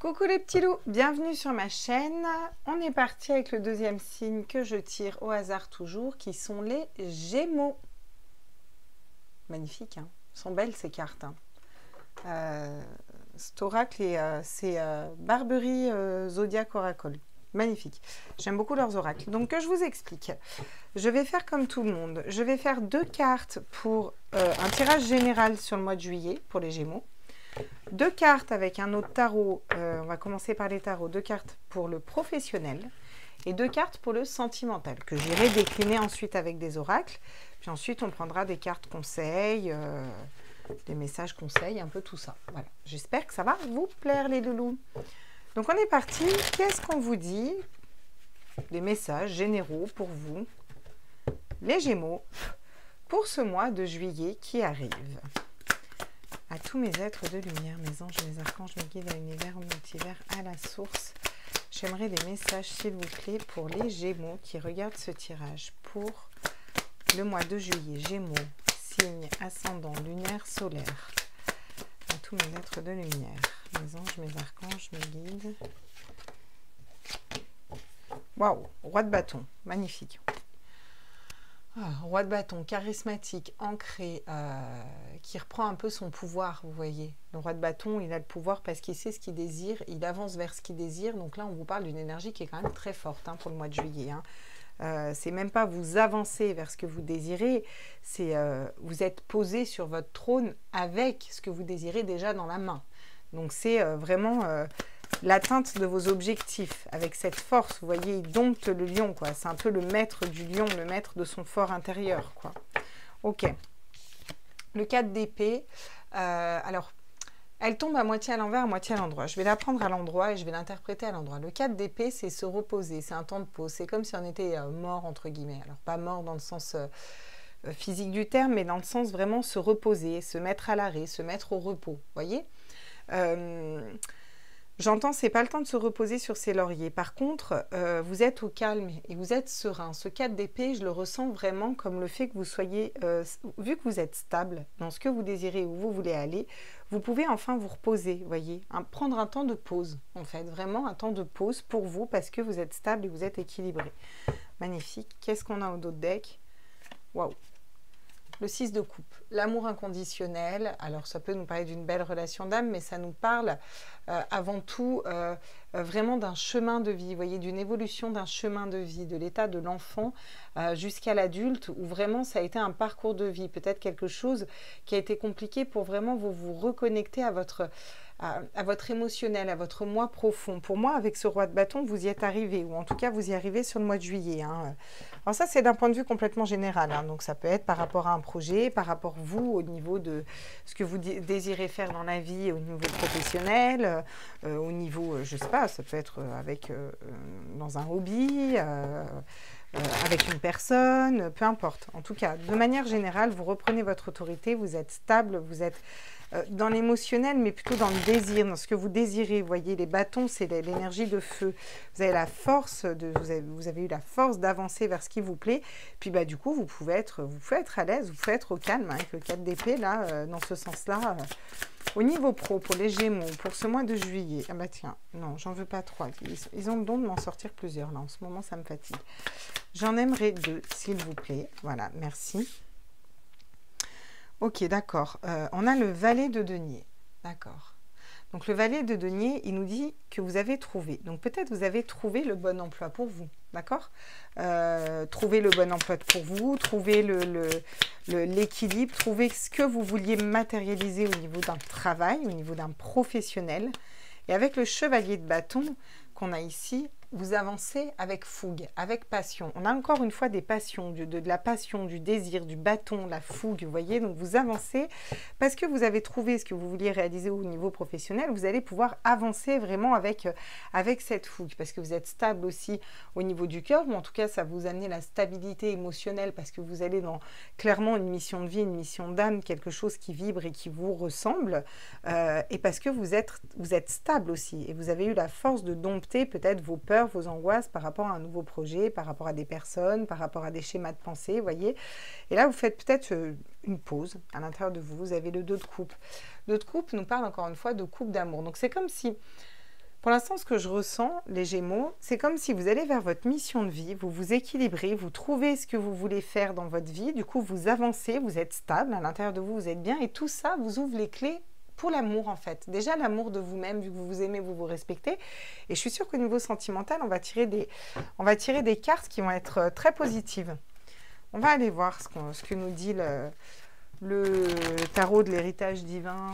Coucou les petits loups, bienvenue sur ma chaîne. On est parti avec le deuxième signe que je tire au hasard toujours, qui sont les Gémeaux. Magnifique, hein, sont belles ces cartes. Hein. Cet oracle, c'est Barberie Zodiac Oracle. Magnifique. J'aime beaucoup leurs oracles. Donc, que je vous explique. Je vais faire comme tout le monde. Je vais faire 2 cartes pour un tirage général sur le mois de juillet pour les Gémeaux. 2 cartes avec un autre tarot, on va commencer par les tarots, 2 cartes pour le professionnel et 2 cartes pour le sentimental, que j'irai décliner ensuite avec des oracles. Puis ensuite, on prendra des cartes conseils, des messages conseils, un peu tout ça. Voilà, j'espère que ça va vous plaire les loulous. Donc on est parti, qu'est-ce qu'on vous dit? Des messages généraux pour vous, les Gémeaux, pour ce mois de juillet qui arrive. À tous mes êtres de lumière, mes anges, mes archanges, mes guides à l'univers, au multivers, à la source. J'aimerais des messages, s'il vous plaît, pour les Gémeaux qui regardent ce tirage pour le mois de juillet. Gémeaux, signe ascendant, lunaire, solaire. À tous mes êtres de lumière, mes anges, mes archanges, mes guides. Waouh, roi de bâton, magnifique. Roi de bâton, charismatique, ancré, qui reprend un peu son pouvoir, vous voyez. Le roi de bâton, il a le pouvoir parce qu'il sait ce qu'il désire, il avance vers ce qu'il désire. Donc là, on vous parle d'une énergie qui est quand même très forte pour le mois de juillet. C'est même pas vous avancer vers ce que vous désirez, c'est vous êtes posé sur votre trône avec ce que vous désirez déjà dans la main. Donc c'est vraiment... l'atteinte de vos objectifs, avec cette force, vous voyez, il dompte le lion, quoi. C'est un peu le maître du lion, le maître de son fort intérieur, quoi. Ok. Le 4 d'épée, alors, elle tombe à moitié à l'envers, à moitié à l'endroit. Je vais la prendre à l'endroit et je vais l'interpréter à l'endroit. Le 4 d'épée, c'est se reposer, c'est un temps de pause. C'est comme si on était mort, entre guillemets. Alors, pas mort dans le sens... physique du terme, mais dans le sens vraiment se reposer, se mettre à l'arrêt, se mettre au repos, vous voyez. J'entends, c'est pas le temps de se reposer sur ses lauriers. Par contre, vous êtes au calme et vous êtes serein. Ce 4 d'épée, je le ressens vraiment comme le fait que vous soyez, vu que vous êtes stable dans ce que vous désirez, où vous voulez aller, vous pouvez enfin vous reposer, vous voyez, prendre un temps de pause, en fait, vraiment un temps de pause pour vous parce que vous êtes stable et vous êtes équilibré. Magnifique. Qu'est-ce qu'on a au dos de deck? Waouh! Le 6 de coupe, l'amour inconditionnel. Alors, ça peut nous parler d'une belle relation d'âme, mais ça nous parle avant tout vraiment d'un chemin de vie, vous voyez, d'une évolution d'un chemin de vie, de l'état de l'enfant jusqu'à l'adulte, où vraiment ça a été un parcours de vie, peut-être quelque chose qui a été compliqué pour vraiment vous reconnecter à votre émotionnel, à votre moi profond. Pour moi, avec ce roi de bâton, vous y êtes arrivé, ou en tout cas, vous y arrivez sur le mois de juillet. Alors ça, c'est d'un point de vue complètement général. Donc, ça peut être par rapport à un projet, par rapport vous, au niveau de ce que vous désirez faire dans la vie, au niveau professionnel, au niveau, je ne sais pas, ça peut être dans un hobby, avec une personne, peu importe. En tout cas, de manière générale, vous reprenez votre autorité, vous êtes stable, vous êtes dans l'émotionnel, mais plutôt dans le désir, dans ce que vous désirez. Vous voyez, les bâtons, c'est l'énergie de feu. Vous avez la force, vous avez eu la force d'avancer vers ce qui vous plaît. Puis, du coup, vous pouvez être à l'aise, vous pouvez être au calme avec le 4 d'épée, là, dans ce sens-là. Au niveau pro, pour les Gémeaux, pour ce mois de juillet, ah bah tiens, non, j'en veux pas 3. Ils ont le don de m'en sortir plusieurs, là, en ce moment, ça me fatigue. J'en aimerais 2, s'il vous plaît. Voilà, merci. Ok, d'accord. On a le valet de denier. D'accord. Donc, le valet de denier, il nous dit que vous avez trouvé. Donc, peut-être vous avez trouvé le bon emploi pour vous. D'accord, trouver le bon emploi pour vous, trouver l'équilibre, trouver ce que vous vouliez matérialiser au niveau d'un travail, au niveau d'un professionnel. Et avec le chevalier de bâton qu'on a ici, vous avancez avec fougue, avec passion. On a encore une fois des passions, de la passion, du désir, du bâton, la fougue, vous voyez. Donc, vous avancez parce que vous avez trouvé ce que vous vouliez réaliser au niveau professionnel. Vous allez pouvoir avancer vraiment avec cette fougue parce que vous êtes stable aussi au niveau du cœur. Ou en tout cas, ça vous amène la stabilité émotionnelle parce que vous allez dans clairement une mission de vie, une mission d'âme, quelque chose qui vibre et qui vous ressemble. Et parce que vous êtes stable aussi. Et vous avez eu la force de dompter peut-être vos peurs, vos angoisses par rapport à un nouveau projet, par rapport à des personnes, par rapport à des schémas de pensée, vous voyez. Et là, vous faites peut-être une pause à l'intérieur de vous. Vous avez le 2 de coupe. Le 2 de coupe nous parle encore une fois de coupe d'amour. Donc, c'est comme si Pour l'instant, ce que je ressens, les Gémeaux, c'est comme si vous allez vers votre mission de vie, vous vous équilibrez, vous trouvez ce que vous voulez faire dans votre vie, du coup, vous avancez, vous êtes stable, à l'intérieur de vous, vous êtes bien, et tout ça vous ouvre les clés pour l'amour, en fait. Déjà, l'amour de vous-même, vu que vous vous aimez, vous vous respectez. Et je suis sûre qu'au niveau sentimental, on va tirer des cartes qui vont être très positives. On va aller voir ce que nous dit le tarot de l'héritage divin.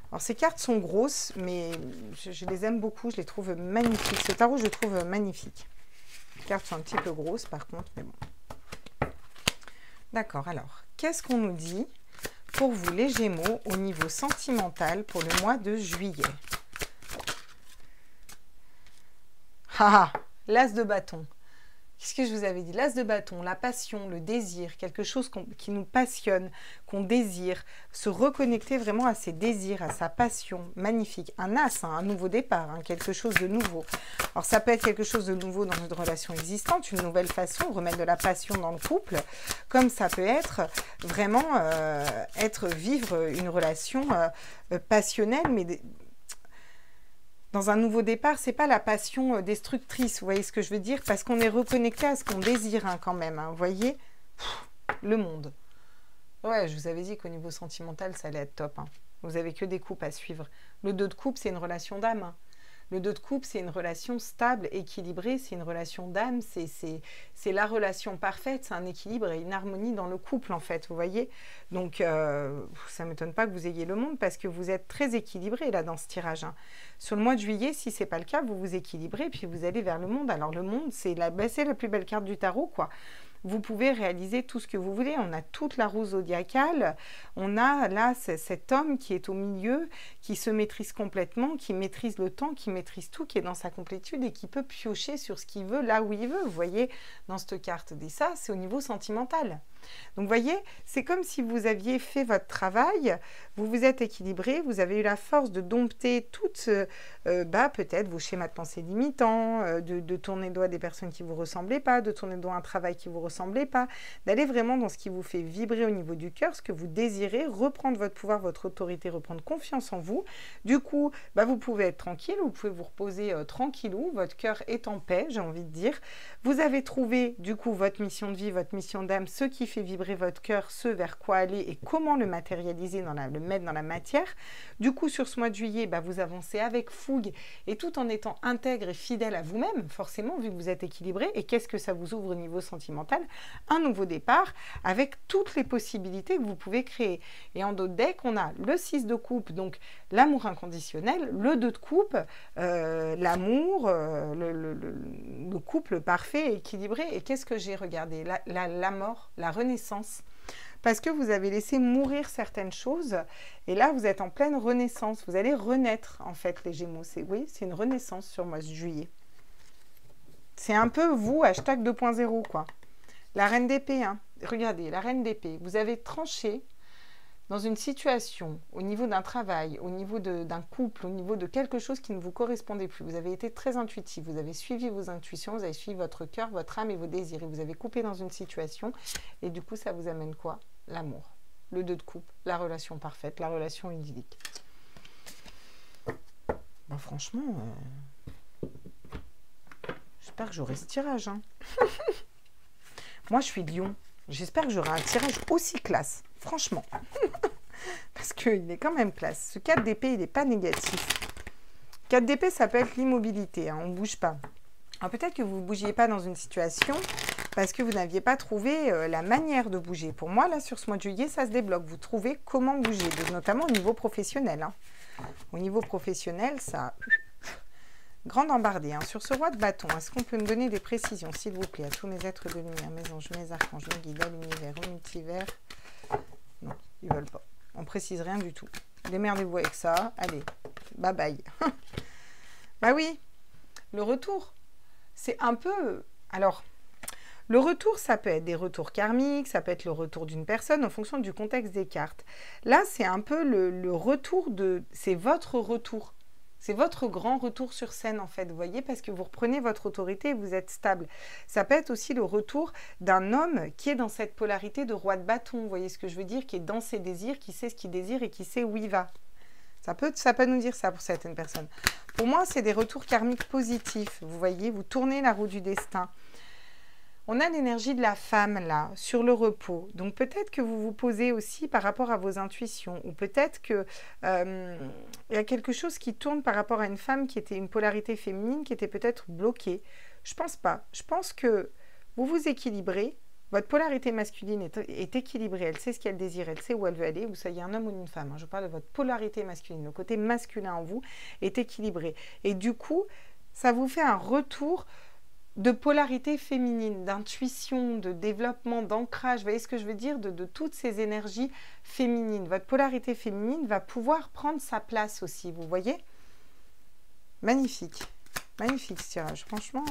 Alors, ces cartes sont grosses, mais je les aime beaucoup, je les trouve magnifiques. Ce tarot, je le trouve magnifique. Les cartes sont un petit peu grosses, par contre, mais bon. D'accord, alors, qu'est-ce qu'on nous dit pour vous, les Gémeaux, au niveau sentimental pour le mois de juillet? Ah, l'as de bâton. Qu'est-ce que je vous avais dit? L'as de bâton, la passion, le désir, quelque chose qui nous passionne, qu'on désire, se reconnecter vraiment à ses désirs, à sa passion, magnifique. Un as, hein, un nouveau départ, hein, quelque chose de nouveau. Alors ça peut être quelque chose de nouveau dans une relation existante, une nouvelle façon, remettre de la passion dans le couple, comme ça peut être vraiment vivre une relation passionnelle, mais dans un nouveau départ, c'est pas la passion destructrice, vous voyez ce que je veux dire? Parce qu'on est reconnecté à ce qu'on désire hein, quand même, hein, vous voyez? Le monde. Ouais, je vous avais dit qu'au niveau sentimental, ça allait être top. Hein. Vous avez que des coupes à suivre. Le 2 de coupe, c'est une relation d'âme. Hein. Le 2 de coupe, c'est une relation stable, équilibrée, c'est une relation d'âme, c'est la relation parfaite, c'est un équilibre et une harmonie dans le couple en fait, vous voyez. Donc, ça ne m'étonne pas que vous ayez le monde parce que vous êtes très équilibré là dans ce tirage. Hein. Sur le mois de juillet, si ce n'est pas le cas, vous vous équilibrez puis vous allez vers le monde. Alors le monde, c'est la plus belle carte du tarot quoi. Vous pouvez réaliser tout ce que vous voulez. On a toute la roue zodiacale. On a là cet homme qui est au milieu, qui se maîtrise complètement, qui maîtrise le temps, qui maîtrise tout, qui est dans sa complétude et qui peut piocher sur ce qu'il veut, là où il veut. Vous voyez, dans cette carte des ça, c'est au niveau sentimental. Donc, vous voyez, c'est comme si vous aviez fait votre travail, vous vous êtes équilibré, vous avez eu la force de dompter toutes, peut-être vos schémas de pensée limitants, de tourner le dos à des personnes qui ne vous ressemblaient pas, de tourner le dos à un travail qui ne vous ressemblait pas, d'aller vraiment dans ce qui vous fait vibrer au niveau du cœur, ce que vous désirez, reprendre votre pouvoir, votre autorité, reprendre confiance en vous. Du coup, vous pouvez être tranquille, vous pouvez vous reposer tranquillou, votre cœur est en paix, j'ai envie de dire. Vous avez trouvé, du coup, votre mission de vie, votre mission d'âme, ce qui fait vibrer votre cœur, ce vers quoi aller et comment le matérialiser, le mettre dans la matière. Du coup, sur ce mois de juillet, vous avancez avec fougue et tout en étant intègre et fidèle à vous-même, forcément, vu que vous êtes équilibré. Et qu'est-ce que ça vous ouvre au niveau sentimental? Un nouveau départ avec toutes les possibilités que vous pouvez créer. Et en d'autres decks, on a le 6 de coupe, donc l'amour inconditionnel, le 2 de coupe, l'amour, le couple parfait, équilibré. Et qu'est-ce que j'ai regardé? La mort, la renaissance. Parce que vous avez laissé mourir certaines choses. Et là, vous êtes en pleine renaissance. Vous allez renaître, en fait, les Gémeaux. Oui, c'est une renaissance sur le mois de juillet. C'est un peu vous, hashtag 2.0, quoi. La reine d'épée, hein. Regardez, la reine d'épée. Vous avez tranché dans une situation, au niveau d'un travail, au niveau d'un couple, au niveau de quelque chose qui ne vous correspondait plus. Vous avez été très intuitif, vous avez suivi vos intuitions, vous avez suivi votre cœur, votre âme et vos désirs. Et vous avez coupé dans une situation et du coup, ça vous amène quoi? L'amour, le 2 de coupe, la relation parfaite, la relation idyllique. Franchement, j'espère que j'aurai ce tirage. Hein. Moi, je suis Lion. J'espère que j'aurai un tirage aussi classe, franchement. Parce qu'il est quand même classe. Ce 4 d'épée, il n'est pas négatif. 4 d'épée, ça peut être l'immobilité, hein, on ne bouge pas. Alors peut-être que vous ne bougiez pas dans une situation parce que vous n'aviez pas trouvé la manière de bouger. Pour moi, là, sur ce mois de juillet, ça se débloque. Vous trouvez comment bouger, notamment au niveau professionnel. Hein. Au niveau professionnel, ça... Grande embardée. Hein. Sur ce roi de bâton, est-ce qu'on peut me donner des précisions, s'il vous plaît, à tous mes êtres de lumière, mes anges, mes archanges, mes guides, à l'univers, au multivers? Non, ils ne veulent pas. On ne précise rien du tout. Démerdez-vous avec ça. Allez, bye bye. Oui, le retour, c'est un peu... Alors, le retour, ça peut être des retours karmiques, ça peut être le retour d'une personne en fonction du contexte des cartes. Là, c'est un peu le retour de... C'est votre retour. C'est votre grand retour sur scène, en fait, vous voyez, parce que vous reprenez votre autorité et vous êtes stable. Ça peut être aussi le retour d'un homme qui est dans cette polarité de roi de bâton, vous voyez ce que je veux dire, qui est dans ses désirs, qui sait ce qu'il désire et qui sait où il va. Ça peut nous dire ça pour certaines personnes. Pour moi, c'est des retours karmiques positifs. Vous voyez, vous tournez la roue du destin. On a l'énergie de la femme là, sur le repos. Donc peut-être que vous vous posez aussi par rapport à vos intuitions. Ou peut-être qu'il y a quelque chose qui tourne par rapport à une femme qui était une polarité féminine, qui était peut-être bloquée. Je pense pas. Je pense que vous vous équilibrez. Votre polarité masculine est équilibrée. Elle sait ce qu'elle désire. Elle sait où elle veut aller. Vous soyez un homme ou une femme. Je parle de votre polarité masculine. Le côté masculin en vous est équilibré. Et du coup, ça vous fait un retour de polarité féminine, d'intuition, de développement, d'ancrage, vous voyez ce que je veux dire, de toutes ces énergies féminines. Votre polarité féminine va pouvoir prendre sa place aussi, vous voyez? Magnifique, magnifique ce tirage, franchement.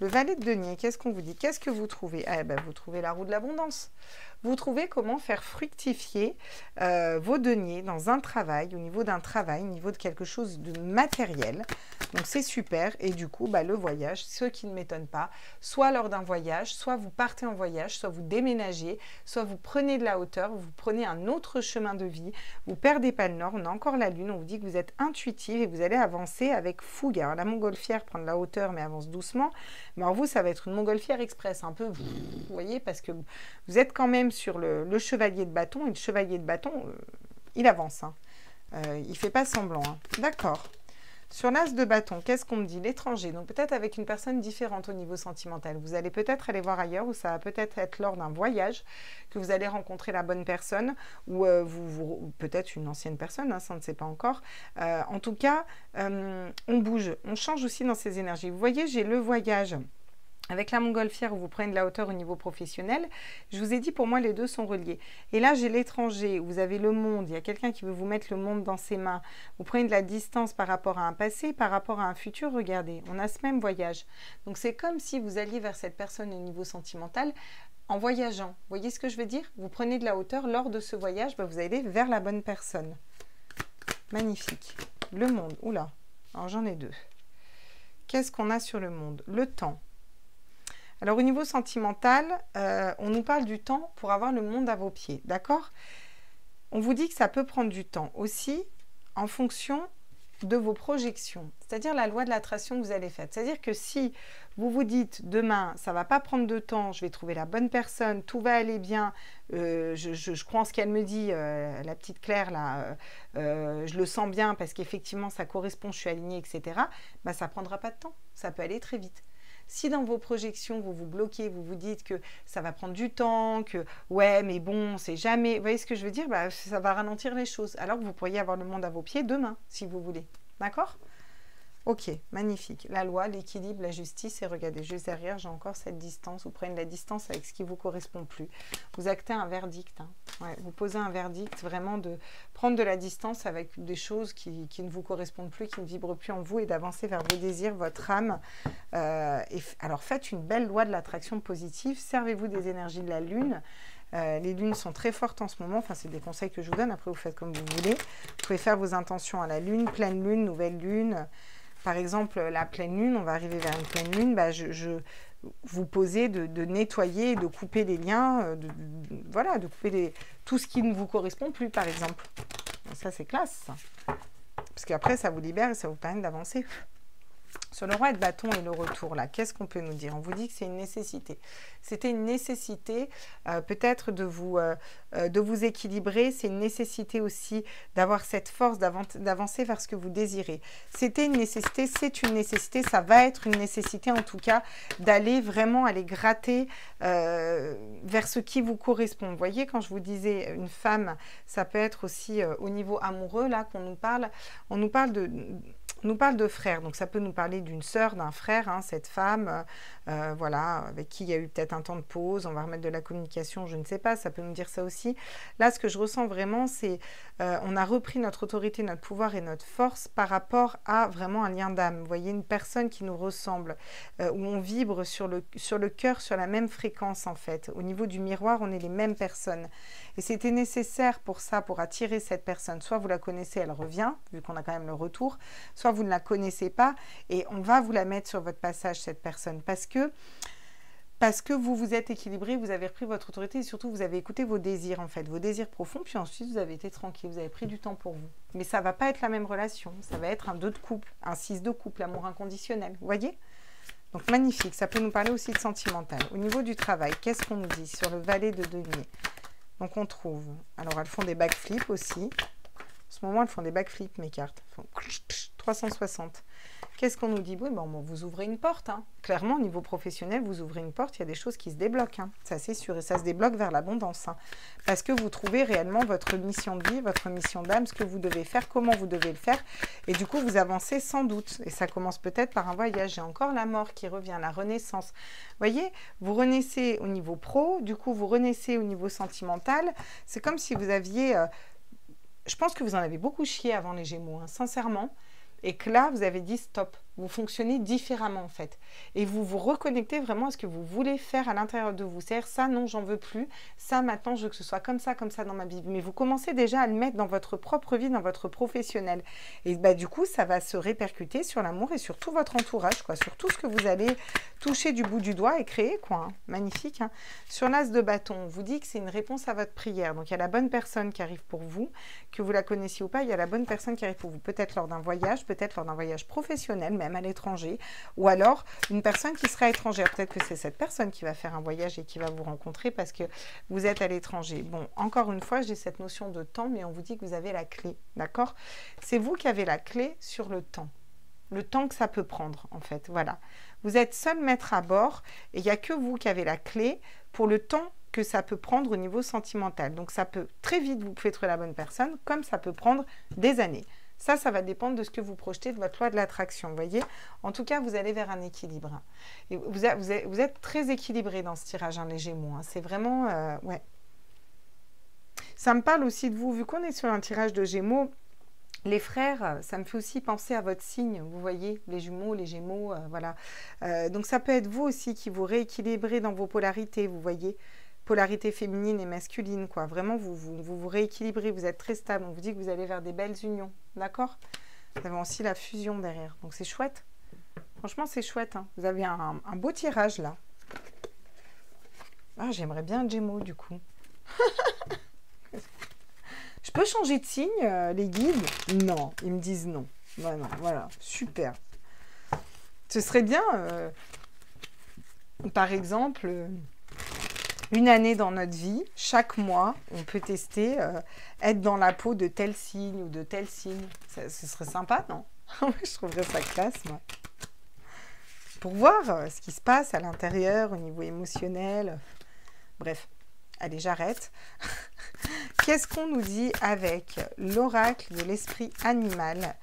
Le valet de denier, qu'est-ce qu'on vous dit? Qu'est-ce que vous trouvez? Ah, ben, vous trouvez la roue de l'abondance. Vous trouvez comment faire fructifier vos deniers dans un travail, au niveau d'un travail, au niveau de quelque chose de matériel. Donc c'est super. Et du coup, bah, le voyage, ce qui ne m'étonne pas, soit lors d'un voyage, soit vous partez en voyage, soit vous déménagez, soit vous prenez de la hauteur, vous prenez un autre chemin de vie, vous perdez pas le nord, on a encore la lune, on vous dit que vous êtes intuitive et vous allez avancer avec fougue. Alors la montgolfière prend de la hauteur mais avance doucement. Mais alors vous, ça va être une montgolfière express, un peu, vous voyez, parce que vous êtes quand même sur le chevalier de bâton, et le chevalier de bâton, il avance. Hein. Il ne fait pas semblant. Hein. D'accord. Sur l'as de bâton, qu'est-ce qu'on me dit? L'étranger, donc peut-être avec une personne différente au niveau sentimental. Vous allez peut-être aller voir ailleurs, ou ça va peut-être être lors d'un voyage que vous allez rencontrer la bonne personne, ou peut-être une ancienne personne, hein, ça on ne sait pas encore. En tout cas, on bouge, on change aussi dans ces énergies. Vous voyez, j'ai le voyage. Avec la montgolfière où vous prenez de la hauteur au niveau professionnel, je vous ai dit pour moi les deux sont reliés. Et là j'ai l'étranger, vous avez le monde, il y a quelqu'un qui veut vous mettre le monde dans ses mains. Vous prenez de la distance par rapport à un passé, par rapport à un futur, regardez, on a ce même voyage. Donc c'est comme si vous alliez vers cette personne au niveau sentimental en voyageant. Vous voyez ce que je veux dire? Vous prenez de la hauteur, lors de ce voyage, bah, vous allez vers la bonne personne. Magnifique. Le monde, oula, alors j'en ai deux. Qu'est-ce qu'on a sur le monde? Le temps. Alors au niveau sentimental, on nous parle du temps pour avoir le monde à vos pieds, d'accord? On vous dit que ça peut prendre du temps aussi en fonction de vos projections, c'est-à-dire la loi de l'attraction que vous allez faire. C'est-à-dire que si vous vous dites demain, ça va pas prendre de temps, je vais trouver la bonne personne, tout va aller bien, je crois en ce qu'elle me dit, la petite Claire là, je le sens bien parce qu'effectivement ça correspond, je suis alignée, etc. Bah, ça prendra pas de temps, ça peut aller très vite. Si dans vos projections, vous vous bloquez, vous vous dites que ça va prendre du temps, que ouais, mais bon, c'est jamais... Vous voyez ce que je veux dire? Bah, ça va ralentir les choses. Alors que vous pourriez avoir le monde à vos pieds demain, si vous voulez. D'accord? Ok, magnifique. La loi, l'équilibre, la justice. Et regardez, juste derrière, j'ai encore cette distance. Vous prenez la distance avec ce qui ne vous correspond plus. Vous actez un verdict. Hein. Ouais, vous posez un verdict, vraiment de prendre de la distance avec des choses qui ne vous correspondent plus, qui ne vibrent plus en vous et d'avancer vers vos désirs, votre âme. Alors, faites une belle loi de l'attraction positive. Servez-vous des énergies de la Lune. Les lunes sont très fortes en ce moment. Enfin, c'est des conseils que je vous donne. Après, vous faites comme vous voulez. Vous pouvez faire vos intentions à la Lune, pleine Lune, nouvelle Lune. Par exemple, la pleine lune, on va arriver vers une pleine lune, bah, vous posez de nettoyer, de couper les liens, voilà, de couper tout ce qui ne vous correspond plus, par exemple. Donc ça, c'est classe, ça. Parce qu'après, ça vous libère et ça vous permet d'avancer. Sur le roi de bâton et le retour, là, qu'est-ce qu'on peut nous dire? On vous dit que c'est une nécessité. C'était une nécessité peut-être de vous équilibrer. C'est une nécessité aussi d'avoir cette force d'avancer vers ce que vous désirez. C'était une nécessité, c'est une nécessité, ça va être une nécessité en tout cas d'aller vraiment aller gratter vers ce qui vous correspond. Vous voyez, quand je vous disais une femme, ça peut être aussi au niveau amoureux, là, qu'on nous parle. On nous parle de frères, donc ça peut nous parler d'une sœur, d'un frère, hein, cette femme, voilà, avec qui il y a eu peut-être un temps de pause, on va remettre de la communication, je ne sais pas, ça peut nous dire ça aussi. Là, ce que je ressens vraiment, c'est on a repris notre autorité, notre pouvoir et notre force par rapport à vraiment un lien d'âme. Vous voyez, une personne qui nous ressemble, où on vibre sur le cœur, sur la même fréquence en fait. Au niveau du miroir, on est les mêmes personnes. Et c'était nécessaire pour ça, pour attirer cette personne. Soit vous la connaissez, elle revient, vu qu'on a quand même le retour, soit vous ne la connaissez pas et on va vous la mettre sur votre passage, cette personne, parce que Parce que vous vous êtes équilibré, vous avez repris votre autorité et surtout vous avez écouté vos désirs en fait, vos désirs profonds, puis ensuite vous avez été tranquille, vous avez pris du temps pour vous. Mais ça ne va pas être la même relation, ça va être un 2 de couple, un 6 de couple, l'amour inconditionnel, vous voyez? Donc magnifique, ça peut nous parler aussi de sentimental. Au niveau du travail, qu'est-ce qu'on nous dit sur le valet de denier? Donc on trouve, alors elles font des backflips aussi. En ce moment elles font des backflips mes cartes. Elles font 360. Qu'est-ce qu'on nous dit? Oui, bon, vous ouvrez une porte. Hein. Clairement, au niveau professionnel, vous ouvrez une porte, il y a des choses qui se débloquent. Hein. Ça, c'est sûr. Et ça se débloque vers l'abondance. Hein. Parce que vous trouvez réellement votre mission de vie, votre mission d'âme, ce que vous devez faire, comment vous devez le faire. Et du coup, vous avancez sans doute. Et ça commence peut-être par un voyage. J'ai encore la mort qui revient, la renaissance. Vous voyez, vous renaissez au niveau pro. Du coup, vous renaissez au niveau sentimental. C'est comme si vous aviez... je pense que vous en avez beaucoup chié avant les Gémeaux, hein, sincèrement. Et que là, vous avez dit stop. Vous fonctionnez différemment en fait. Et vous vous reconnectez vraiment à ce que vous voulez faire à l'intérieur de vous. C'est-à-dire ça, non, j'en veux plus. Ça, maintenant, je veux que ce soit comme ça dans ma vie. Mais vous commencez déjà à le mettre dans votre propre vie, dans votre professionnel. Et bah, du coup, ça va se répercuter sur l'amour et sur tout votre entourage, quoi. Sur tout ce que vous allez toucher du bout du doigt et créer, quoi. Hein. Magnifique. Hein. Sur l'as de bâton, on vous dit que c'est une réponse à votre prière. Donc, il y a la bonne personne qui arrive pour vous, que vous la connaissiez ou pas. Il y a la bonne personne qui arrive pour vous. Peut-être lors d'un voyage, peut-être lors d'un voyage professionnel, même à l'étranger, ou alors une personne qui sera étrangère. Peut-être que c'est cette personne qui va faire un voyage et qui va vous rencontrer parce que vous êtes à l'étranger. Bon, encore une fois, j'ai cette notion de temps, mais on vous dit que vous avez la clé, d'accord? C'est vous qui avez la clé sur le temps que ça peut prendre, en fait, voilà. Vous êtes seul maître à bord et il n'y a que vous qui avez la clé pour le temps que ça peut prendre au niveau sentimental. Donc, ça peut très vite, vous pouvez trouver la bonne personne, comme ça peut prendre des années. Ça va dépendre de ce que vous projetez, de votre loi de l'attraction, vous voyez. En tout cas, vous allez vers un équilibre. Et vous êtes très équilibré dans ce tirage, hein, les Gémeaux. Hein. C'est vraiment... ouais. Ça me parle aussi de vous, vu qu'on est sur un tirage de Gémeaux, les frères, ça me fait aussi penser à votre signe, vous voyez, les jumeaux, les Gémeaux, voilà. Donc ça peut être vous aussi qui vous rééquilibrez dans vos polarités, vous voyez. Polarité féminine et masculine, quoi. Vraiment, vous rééquilibrez, vous êtes très stable. On vous dit que vous allez vers des belles unions, d'accord? Vous avez aussi la fusion derrière, donc c'est chouette. Franchement, c'est chouette. Hein. Vous avez un beau tirage, là. Ah, j'aimerais bien un Gémeaux, du coup. Je peux changer de signe, les guides? Non, ils me disent non. Voilà, voilà, super. Ce serait bien, par exemple... une année dans notre vie, chaque mois, on peut tester être dans la peau de tel signe ou de tel signe. Ce serait sympa, non? Je trouverais ça classe, moi. Pour voir ce qui se passe à l'intérieur, au niveau émotionnel. Bref, allez, j'arrête. Qu'est-ce qu'on nous dit avec l'oracle de l'esprit animal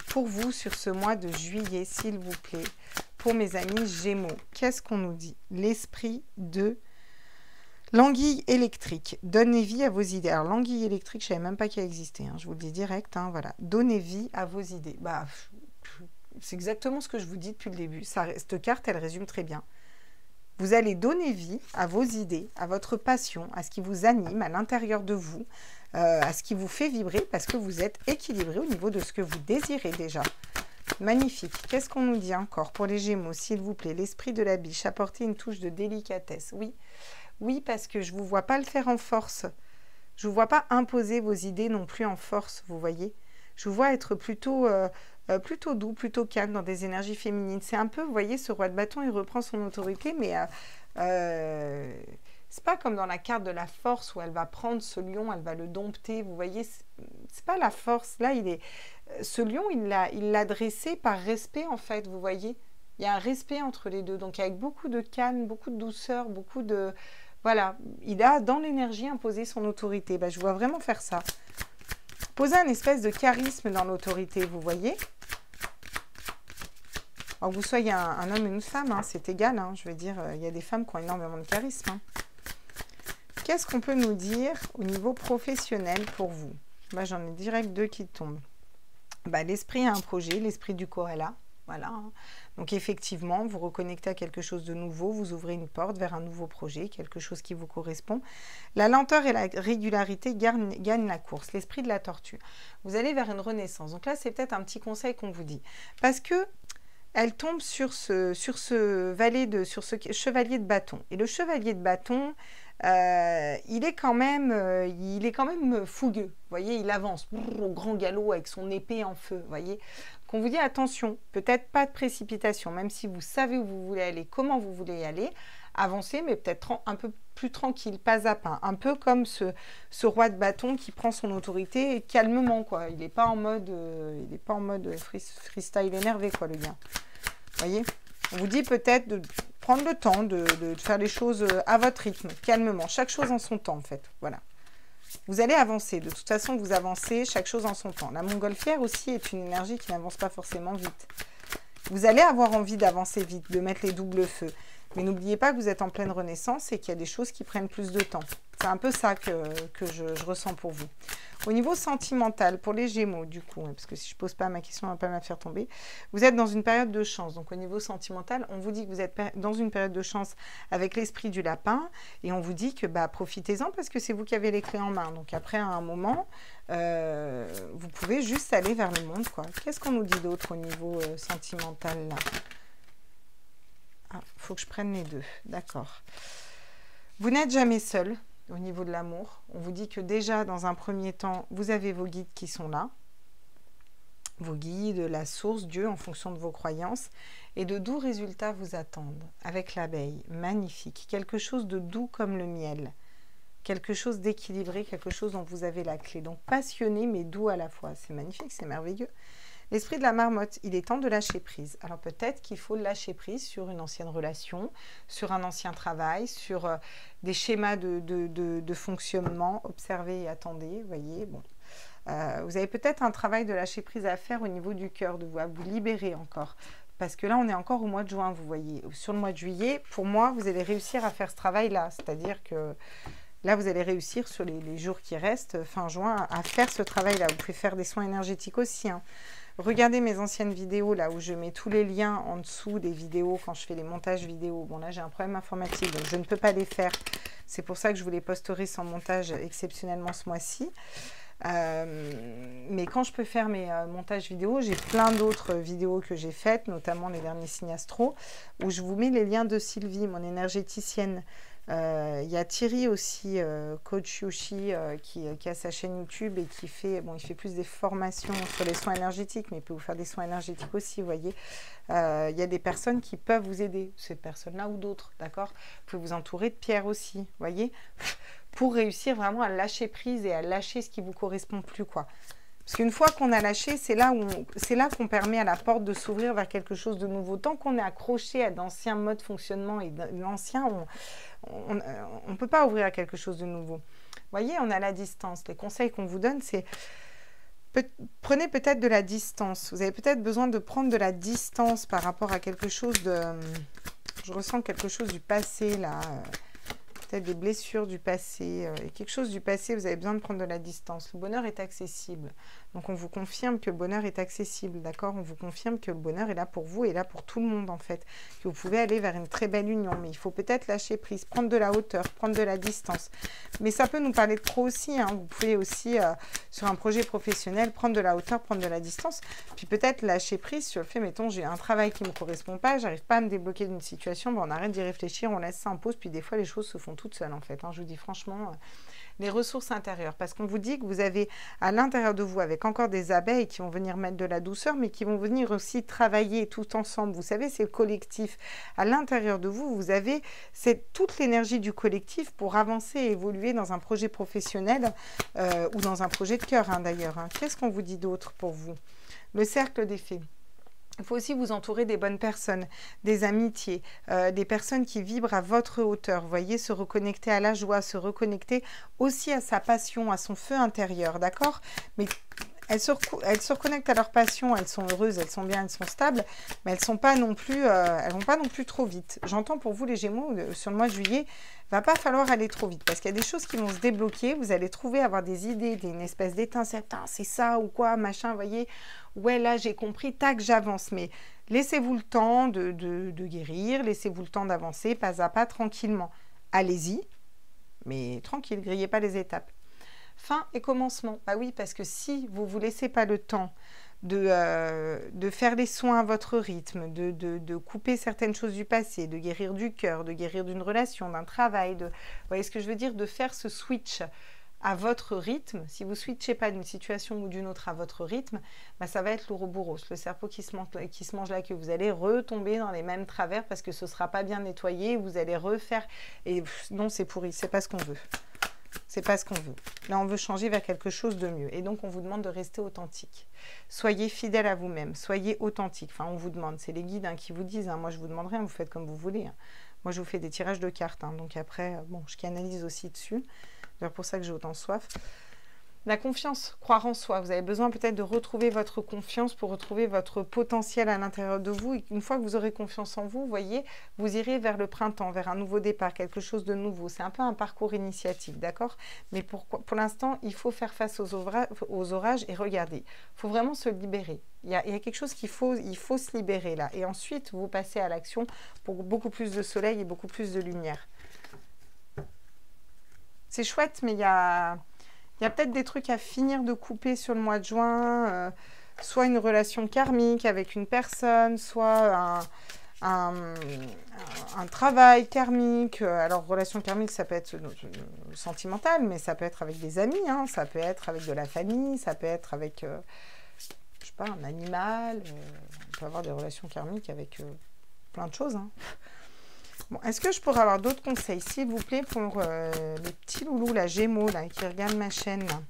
pour vous sur ce mois de juillet, s'il vous plaît, pour mes amis Gémeaux? Qu'est-ce qu'on nous dit? L'esprit de... l'anguille électrique, donnez vie à vos idées. Alors, l'anguille électrique, je ne savais même pas qu'elle existait. Hein, je vous le dis direct. Hein, voilà. Donnez vie à vos idées. Bah, c'est exactement ce que je vous dis depuis le début. Cette carte, elle résume très bien. Vous allez donner vie à vos idées, à votre passion, à ce qui vous anime à l'intérieur de vous, à ce qui vous fait vibrer parce que vous êtes équilibré au niveau de ce que vous désirez déjà. Magnifique. Qu'est-ce qu'on nous dit encore pour les Gémeaux, s'il vous plaît? L'esprit de la biche, apportez une touche de délicatesse. Oui. Oui, parce que je ne vous vois pas le faire en force. Je ne vous vois pas imposer vos idées non plus en force, vous voyez. Je vous vois être plutôt doux, plutôt calme dans des énergies féminines. C'est un peu, vous voyez, ce roi de bâton, il reprend son autorité, mais c'est pas comme dans la carte de la force où elle va prendre ce lion, elle va le dompter, vous voyez. C'est pas la force. Là, ce lion, il l'a dressé par respect, en fait, vous voyez. Il y a un respect entre les deux. Donc, avec beaucoup de calme, beaucoup de douceur, beaucoup de... Voilà, il a dans l'énergie imposé son autorité. Ben, je vois vraiment faire ça. Poser un espèce de charisme dans l'autorité, vous voyez. Alors que vous soyez un homme ou une femme, hein, c'est égal. Hein, je veux dire, il y a des femmes qui ont énormément de charisme. Hein. Qu'est-ce qu'on peut nous dire au niveau professionnel pour vous? Ben, j'en ai direct deux qui tombent. Ben, l'esprit a un projet, l'esprit du koala. Voilà. Hein. Donc effectivement, vous reconnectez à quelque chose de nouveau, vous ouvrez une porte vers un nouveau projet, quelque chose qui vous correspond. La lenteur et la régularité gagnent la course, l'esprit de la tortue. Vous allez vers une renaissance. Donc là, c'est peut-être un petit conseil qu'on vous dit. Parce que elle tombe sur ce chevalier de bâton. Et le chevalier de bâton, il est quand même fougueux. Vous voyez, il avance au grand galop avec son épée en feu. Vous voyez, qu'on vous dit attention, peut-être pas de précipitation, même si vous savez où vous voulez aller, comment vous voulez y aller. Avancez, mais peut-être un peu plus tranquille, pas à pas. Un peu comme ce roi de bâton qui prend son autorité calmement, quoi. Il n'est pas en mode, freestyle énervé, quoi, le gars. Vous voyez, on vous dit peut-être de prendre le temps de faire les choses à votre rythme, calmement. Chaque chose en son temps, en fait. Voilà. Vous allez avancer. De toute façon, vous avancez, chaque chose en son temps. La montgolfière aussi est une énergie qui n'avance pas forcément vite. Vous allez avoir envie d'avancer vite, de mettre les doubles feux. Mais n'oubliez pas que vous êtes en pleine renaissance et qu'il y a des choses qui prennent plus de temps. C'est un peu ça que je ressens pour vous. Au niveau sentimental, pour les Gémeaux, du coup, parce que si je ne pose pas ma question, on ne va pas me la faire tomber, vous êtes dans une période de chance. Donc, au niveau sentimental, on vous dit que vous êtes dans une période de chance avec l'esprit du lapin et on vous dit que profitez-en parce que c'est vous qui avez les clés en main. Donc, après, à un moment, vous pouvez juste aller vers le monde, quoi. Qu'est-ce qu'on nous dit d'autre au niveau sentimental, là ? Ah, faut que je prenne les deux, d'accord. Vous n'êtes jamais seul au niveau de l'amour. On vous dit que déjà, dans un premier temps, vous avez vos guides qui sont là. Vos guides, la source, Dieu, en fonction de vos croyances. Et de doux résultats vous attendent avec l'abeille. Magnifique. Quelque chose de doux comme le miel. Quelque chose d'équilibré, quelque chose dont vous avez la clé. Donc passionné, mais doux à la fois. C'est magnifique, c'est merveilleux. L'esprit de la marmotte, il est temps de lâcher prise. Alors peut-être qu'il faut lâcher prise sur une ancienne relation, sur un ancien travail, sur des schémas de fonctionnement. Observez et attendez, voyez. Bon. Vous avez peut-être un travail de lâcher prise à faire au niveau du cœur, de vous libérer encore. Parce que là, on est encore au mois de juin, vous voyez. Sur le mois de juillet, pour moi, vous allez réussir à faire ce travail-là. C'est-à-dire que là, vous allez réussir sur les jours qui restent, fin juin, à faire ce travail-là. Vous pouvez faire des soins énergétiques aussi, hein. Regardez mes anciennes vidéos, là où je mets tous les liens en dessous des vidéos quand je fais les montages vidéo. Bon, là, j'ai un problème informatique, donc je ne peux pas les faire. C'est pour ça que je vous les posterai sans montage exceptionnellement ce mois-ci. Mais quand je peux faire mes montages vidéo, j'ai plein d'autres vidéos que j'ai faites, notamment les derniers signes astro, où je vous mets les liens de Sylvie, mon énergéticienne. Il y a Thierry aussi, coach Yoshi, qui a sa chaîne YouTube et qui fait, bon, il fait plus des formations sur les soins énergétiques, mais il peut vous faire des soins énergétiques aussi, vous voyez. Il y a des personnes qui peuvent vous aider, ces personnes-là ou d'autres, d'accord. Vous pouvez vous entourer de pierres aussi, vous voyez, pour réussir vraiment à lâcher prise et à lâcher ce qui ne vous correspond plus, quoi. Parce qu'une fois qu'on a lâché, c'est là qu'on permet à la porte de s'ouvrir vers quelque chose de nouveau. Tant qu'on est accroché à d'anciens modes de fonctionnement et d'anciens, on ne peut pas ouvrir à quelque chose de nouveau. Vous voyez, on a la distance. Les conseils qu'on vous donne, c'est prenez peut-être de la distance. Vous avez peut-être besoin de prendre de la distance par rapport à quelque chose de... Je ressens quelque chose du passé, là. Peut-être des blessures du passé. Et quelque chose du passé, vous avez besoin de prendre de la distance. Le bonheur est accessible. Donc, on vous confirme que le bonheur est accessible, d'accord? On vous confirme que le bonheur est là pour vous et là pour tout le monde, en fait. Que vous pouvez aller vers une très belle union. Mais il faut peut-être lâcher prise, prendre de la hauteur, prendre de la distance. Mais ça peut nous parler de pro aussi, hein. Vous pouvez aussi, sur un projet professionnel, prendre de la hauteur, prendre de la distance. Puis peut-être lâcher prise sur le fait, mettons, j'ai un travail qui ne me correspond pas, j'arrive pas à me débloquer d'une situation, ben on arrête d'y réfléchir, on laisse ça en pause. Puis des fois, les choses se font toutes seules, en fait, hein. Je vous dis franchement... les ressources intérieures, parce qu'on vous dit que vous avez à l'intérieur de vous, avec encore des abeilles qui vont venir mettre de la douceur, mais qui vont venir aussi travailler tout ensemble. Vous savez, c'est le collectif. À l'intérieur de vous, vous avez toute l'énergie du collectif pour avancer et évoluer dans un projet professionnel ou dans un projet de cœur, hein, d'ailleurs. Hein. Qu'est-ce qu'on vous dit d'autre pour vous? Le cercle des fées. Il faut aussi vous entourer des bonnes personnes, des amitiés, des personnes qui vibrent à votre hauteur. Vous voyez, se reconnecter à la joie, se reconnecter aussi à sa passion, à son feu intérieur, d'accord? Mais elles se reconnectent à leur passion, elles sont heureuses, elles sont bien, elles sont stables, mais elles ne vont pas non plus trop vite. J'entends pour vous les Gémeaux, sur le mois de juillet, il ne va pas falloir aller trop vite, parce qu'il y a des choses qui vont se débloquer, vous allez avoir des idées, une espèce d'étincelle, c'est ça ou quoi, machin, vous voyez, ouais, là j'ai compris, tac, j'avance, mais laissez-vous le temps de guérir, laissez-vous le temps d'avancer, pas à pas, tranquillement. Allez-y, mais tranquille, grillez pas les étapes. Fin et commencement. Bah oui, parce que si vous ne vous laissez pas le temps de faire les soins à votre rythme, de couper certaines choses du passé, de guérir du cœur, de guérir d'une relation, d'un travail, vous voyez ce que je veux dire, de faire ce switch à votre rythme. Si vous ne switchez pas d'une situation ou d'une autre à votre rythme, bah ça va être l'ouroboros, le serpent qui se mange la queue. Vous allez retomber dans les mêmes travers parce que ce ne sera pas bien nettoyé, vous allez refaire, et non, c'est pourri, c'est pas ce qu'on veut. C'est pas ce qu'on veut. Là, on veut changer vers quelque chose de mieux. Et donc, on vous demande de rester authentique. Soyez fidèle à vous-même. Soyez authentique. Enfin, on vous demande. C'est les guides qui vous disent. Moi, je vous demande rien. Vous faites comme vous voulez. Moi, je vous fais des tirages de cartes. Donc après, bon, je canalise aussi dessus. C'est pour ça que j'ai autant soif. La confiance, croire en soi. Vous avez besoin peut-être de retrouver votre confiance pour retrouver votre potentiel à l'intérieur de vous. Et une fois que vous aurez confiance en vous, voyez, vous irez vers le printemps, vers un nouveau départ, quelque chose de nouveau. C'est un peu un parcours initiatique, d'accord? Mais pour l'instant, il faut faire face aux orages et regardez. Il faut vraiment se libérer. Il y a quelque chose il faut se libérer là. Et ensuite, vous passez à l'action pour beaucoup plus de soleil et beaucoup plus de lumière. C'est chouette, mais il y a peut-être des trucs à finir de couper sur le mois de juin, soit une relation karmique avec une personne, soit un travail karmique. Alors, relation karmique, ça peut être sentimental, mais ça peut être avec des amis, ça peut être avec de la famille, ça peut être avec, je sais pas, un animal. On peut avoir des relations karmiques avec plein de choses. Bon, est-ce que je pourrais avoir d'autres conseils, s'il vous plaît, pour les petits loulous, la Gémeaux, là, qui regardent ma chaîne là.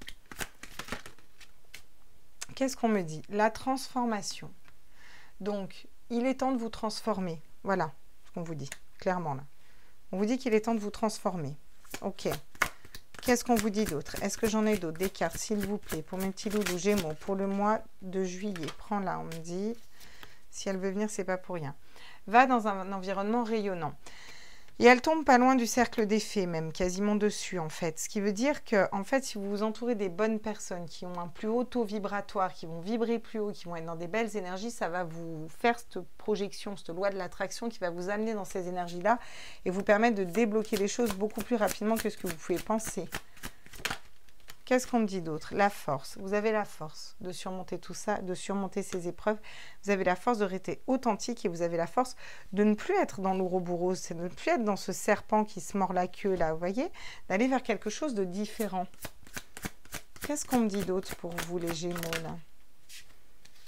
Qu'est-ce qu'on me dit? La transformation. Donc, il est temps de vous transformer. Voilà ce qu'on vous dit, clairement, là. On vous dit qu'il est temps de vous transformer. Ok. Qu'est-ce qu'on vous dit d'autre? Est-ce que j'en ai d'autres? Des cartes, s'il vous plaît, pour mes petits loulous Gémeaux, pour le mois de juillet. Prends-la, on me dit. Si elle veut venir, c'est pas pour rien. Va dans un environnement rayonnant. Et elle tombe pas loin du cercle des fées, même, quasiment dessus, en fait. Ce qui veut dire que, en fait, si vous vous entourez des bonnes personnes qui ont un plus haut taux vibratoire, qui vont vibrer plus haut, qui vont être dans des belles énergies, ça va vous faire cette projection, cette loi de l'attraction qui va vous amener dans ces énergies-là et vous permettre de débloquer les choses beaucoup plus rapidement que ce que vous pouvez penser. Qu'est-ce qu'on me dit d'autre? La force. Vous avez la force de surmonter tout ça, de surmonter ces épreuves. Vous avez la force de rester authentique et vous avez la force de ne plus être dans l'ouroboros, c'est de ne plus être dans ce serpent qui se mord la queue là, vous voyez? D'aller vers quelque chose de différent. Qu'est-ce qu'on me dit d'autre pour vous les Gémeaux là?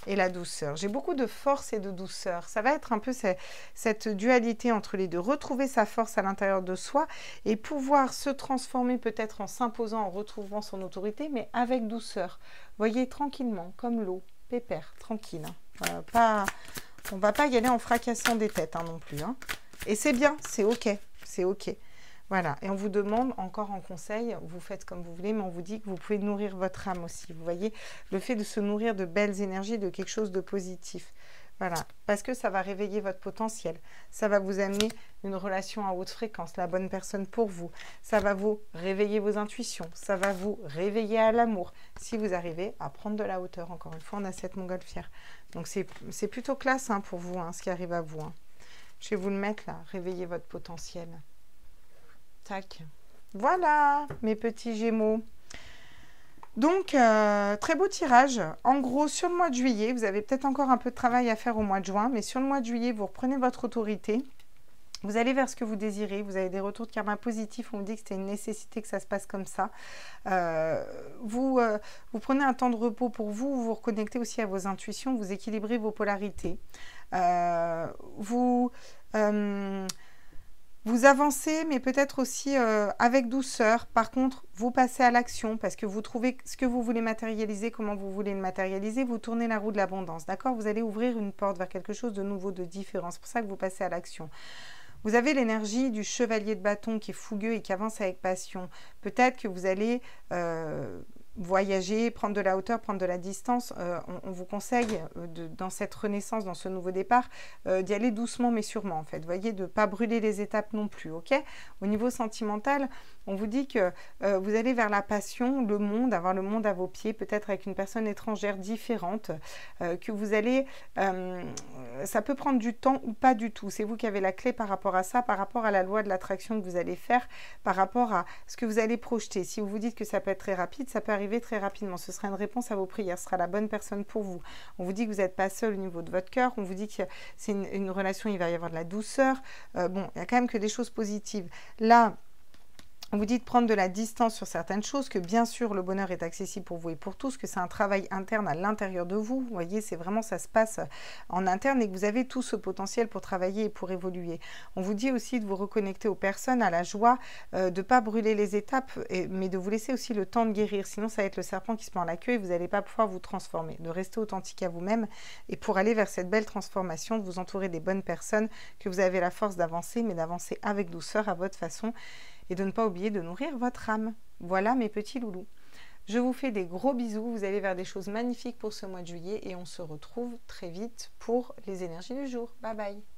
Et la douceur. J'ai beaucoup de force et de douceur. Ça va être un peu cette dualité entre les deux. Retrouver sa force à l'intérieur de soi et pouvoir se transformer peut-être en s'imposant, en retrouvant son autorité, mais avec douceur. Voyez, tranquillement, comme l'eau, pépère, tranquille. On ne va pas y aller en fracassant des têtes non plus. Et c'est bien, c'est OK. C'est OK. Voilà, et on vous demande encore en conseil, vous faites comme vous voulez, mais on vous dit que vous pouvez nourrir votre âme aussi. Vous voyez, le fait de se nourrir de belles énergies, de quelque chose de positif. Voilà, parce que ça va réveiller votre potentiel. Ça va vous amener une relation à haute fréquence, la bonne personne pour vous. Ça va vous réveiller vos intuitions. Ça va vous réveiller à l'amour. Si vous arrivez à prendre de la hauteur, encore une fois, on a cette montgolfière. Donc c'est plutôt classe pour vous, ce qui arrive à vous. Je vais vous le mettre là, réveiller votre potentiel. Tac. Voilà, mes petits Gémeaux. Donc, très beau tirage. En gros, sur le mois de juillet, vous avez peut-être encore un peu de travail à faire au mois de juin, mais sur le mois de juillet, vous reprenez votre autorité. Vous allez vers ce que vous désirez. Vous avez des retours de karma positifs. On vous dit que c'était une nécessité que ça se passe comme ça. Vous prenez un temps de repos pour vous. Vous vous reconnectez aussi à vos intuitions. Vous équilibrez vos polarités. Vous avancez, mais peut-être aussi avec douceur. Par contre, vous passez à l'action parce que vous trouvez ce que vous voulez matérialiser, comment vous voulez le matérialiser. Vous tournez la roue de l'abondance, d'accord? Vous allez ouvrir une porte vers quelque chose de nouveau, de différent. C'est pour ça que vous passez à l'action. Vous avez l'énergie du chevalier de bâton qui est fougueux et qui avance avec passion. Peut-être que vous allez voyager, prendre de la hauteur, prendre de la distance. On vous conseille, dans cette renaissance, dans ce nouveau départ, d'y aller doucement mais sûrement, en fait. Vous voyez, de ne pas brûler les étapes non plus, ok? Au niveau sentimental, on vous dit que vous allez vers la passion, le monde, avoir le monde à vos pieds, peut-être avec une personne étrangère différente, que vous allez ça peut prendre du temps ou pas du tout. C'est vous qui avez la clé par rapport à ça, par rapport à la loi de l'attraction que vous allez faire, par rapport à ce que vous allez projeter. Si vous vous dites que ça peut être très rapide, ça peut arriver très rapidement. Ce sera une réponse à vos prières, ce sera la bonne personne pour vous. On vous dit que vous n'êtes pas seul au niveau de votre cœur, on vous dit que c'est une relation, il va y avoir de la douceur. Bon, il y a quand même que des choses positives. Là, on vous dit de prendre de la distance sur certaines choses, que bien sûr le bonheur est accessible pour vous et pour tous, que c'est un travail interne à l'intérieur de vous. Vous voyez, c'est vraiment, ça se passe en interne et que vous avez tout ce potentiel pour travailler et pour évoluer. On vous dit aussi de vous reconnecter aux personnes, à la joie, de ne pas brûler les étapes, mais de vous laisser aussi le temps de guérir. Sinon, ça va être le serpent qui se mord la queue et vous n'allez pas pouvoir vous transformer. De rester authentique à vous-même et pour aller vers cette belle transformation, de vous entourer des bonnes personnes, que vous avez la force d'avancer, mais d'avancer avec douceur à votre façon. Et de ne pas oublier de nourrir votre âme. Voilà mes petits loulous. Je vous fais des gros bisous, vous allez vers des choses magnifiques pour ce mois de juillet et on se retrouve très vite pour les énergies du jour. Bye bye.